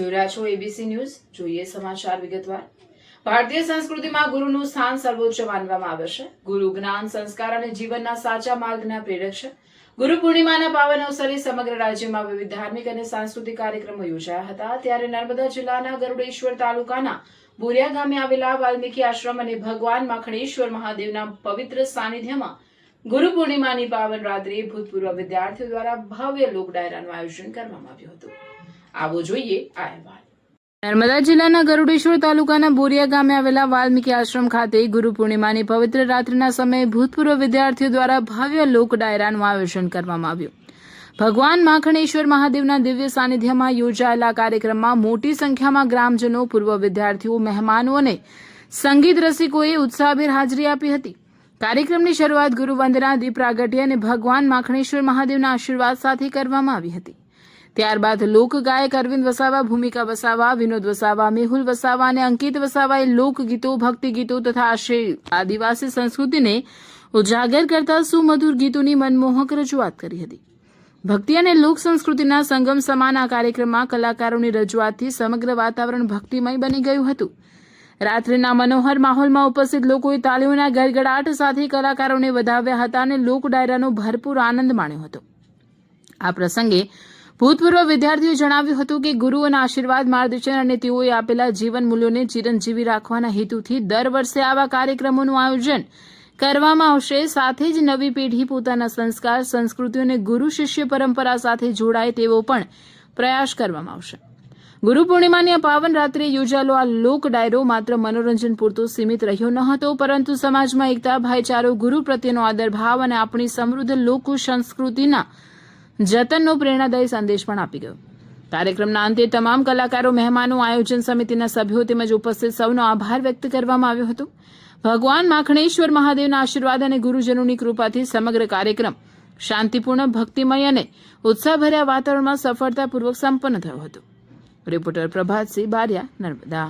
જોઈ રહ્યા છો એબીસી ન્યૂઝ. જોઈએ સમાચાર વિગતવાર. ભારતીય સંસ્કૃતિમાં ગુરુનું સ્થાન સર્વોચ્ચ માનવામાં આવે છે. ગુરુ જ્ઞાન, સંસ્કાર અને જીવનના સાચા માર્ગના પ્રેરક છે. ગુરુ પૂર્ણિમાના પાવન અવસરે સમગ્ર રાજ્યમાં વિવિધ ધાર્મિક અને સાંસ્કૃતિક કાર્યક્રમો યોજાયા હતા. ત્યારે નર્મદા જિલ્લાના ગરુડેશ્વર તાલુકાના બોરિયા ગામે આવેલા વાલ્મીકી આશ્રમ અને ભગવાન માખણેશ્વર મહાદેવના પવિત્ર સાનિધ્યમાં ગુરુ પૂર્ણિમાની પાવન રાત્રે ભૂતપૂર્વ વિદ્યાર્થીઓ દ્વારા ભવ્ય લોક ડાયરાનું આયોજન કરવામાં આવ્યું હતું. આવો જોઈએ આ અહેવાલ. નર્મદા જિલ્લાના ગરુડેશ્વર તાલુકાના બોરિયા ગામે આવેલા વાલ્મીકી આશ્રમ ખાતે ગુરુ પૂર્ણિમાની પવિત્ર રાત્રિના સમયે ભૂતપૂર્વ વિદ્યાર્થીઓ દ્વારા ભવ્ય લોક ડાયરાનું આયોજન કરવામાં આવ્યું. ભગવાન માખણેશ્વર મહાદેવના દિવ્ય સાનિધ્યમાં યોજાયેલા કાર્યક્રમમાં મોટી સંખ્યામાં ગ્રામજનો, પૂર્વ વિદ્યાર્થીઓ, મહેમાનો અને સંગીત રસિકોએ ઉત્સાહભેર હાજરી આપી હતી. કાર્યક્રમની શરૂઆત ગુરુ વંદના, દીપ પ્રાગટ્ય અને ભગવાન માખણેશ્વર મહાદેવના આશીર્વાદ સાથે કરવામાં આવી હતી. ત્યારબાદ લોકગાયક અરવિંદ વસાવા, ભૂમિકા વસાવા, વિનોદ વસાવા, મેહુલ વસાવા અને અંકિત વસાવાએ લોકગીતો, ભક્તિગીતો તથા આદિવાસી સંસ્કૃતિને ઉજાગર કરતા સુમધુર ગીતોની મનમોહક રજૂઆત કરી હતી. ભક્તિ અને લોક સંસ્કૃતિના સંગમ સમાન આ કાર્યક્રમમાં કલાકારોની રજૂઆતથી સમગ્ર વાતાવરણ ભક્તિમય બની ગયું હતું. રાત્રિના મનોહર માહોલમાં ઉપસ્થિત લોકોએ તાળીઓના ગડગડાટ સાથે કલાકારોને વધાવ્યા હતા અને લોક ડાયરાનો ભરપૂર આનંદ માણ્યો હતો. આ પ્રસંગે ભૂતપૂર્વ વિદ્યાર્થીઓએ જણાવ્યું હતું કે ગુરુઓના આશીર્વાદ, માર્ગદર્શન અને તેઓએ આપેલા જીવન મૂલ્યોને ચિરંજીવી રાખવાના હેતુથી દર વર્ષે આવા કાર્યક્રમોનું આયોજન કરવામાં આવશે. સાથે જ નવી પેઢી પોતાના સંસ્કાર, સંસ્કૃતિ અને ગુરુ શિષ્ય પરંપરા સાથે જોડાય તેવો પણ પ્રયાસ કરવામાં આવશે. ગુરુ પૂર્ણિમાની આ પાવન રાત્રે યોજાયેલો આ લોક ડાયરો માત્ર મનોરંજન પૂરતો સીમિત રહ્યો ન હતો, પરંતુ સમાજમાં એકતા, ભાઈચારો, ગુરુ પ્રત્યેનો આદર ભાવ અને આપણી સમૃદ્ધ લોક સંસ્કૃતિના જતનનો પ્રેરણાદાયી સંદેશ પણ આપી ગયો. કાર્યક્રમના અંતે તમામ કલાકારો, મહેમાનો, આયોજન સમિતિના સભ્યો તેમજ ઉપસ્થિત સૌનો આભાર વ્યક્ત કરવામાં આવ્યો હતો. ભગવાન માખણેશ્વર મહાદેવના આશીર્વાદ અને ગુરુજનોની કૃપાથી સમગ્ર કાર્યક્રમ શાંતિપૂર્ણ, ભક્તિમય અને ઉત્સાહભર્યા વાતાવરણમાં સફળતાપૂર્વક સંપન્ન થયો હતો. રિપોર્ટર પ્રભાતસિંહ બારિયા, નર્મદા.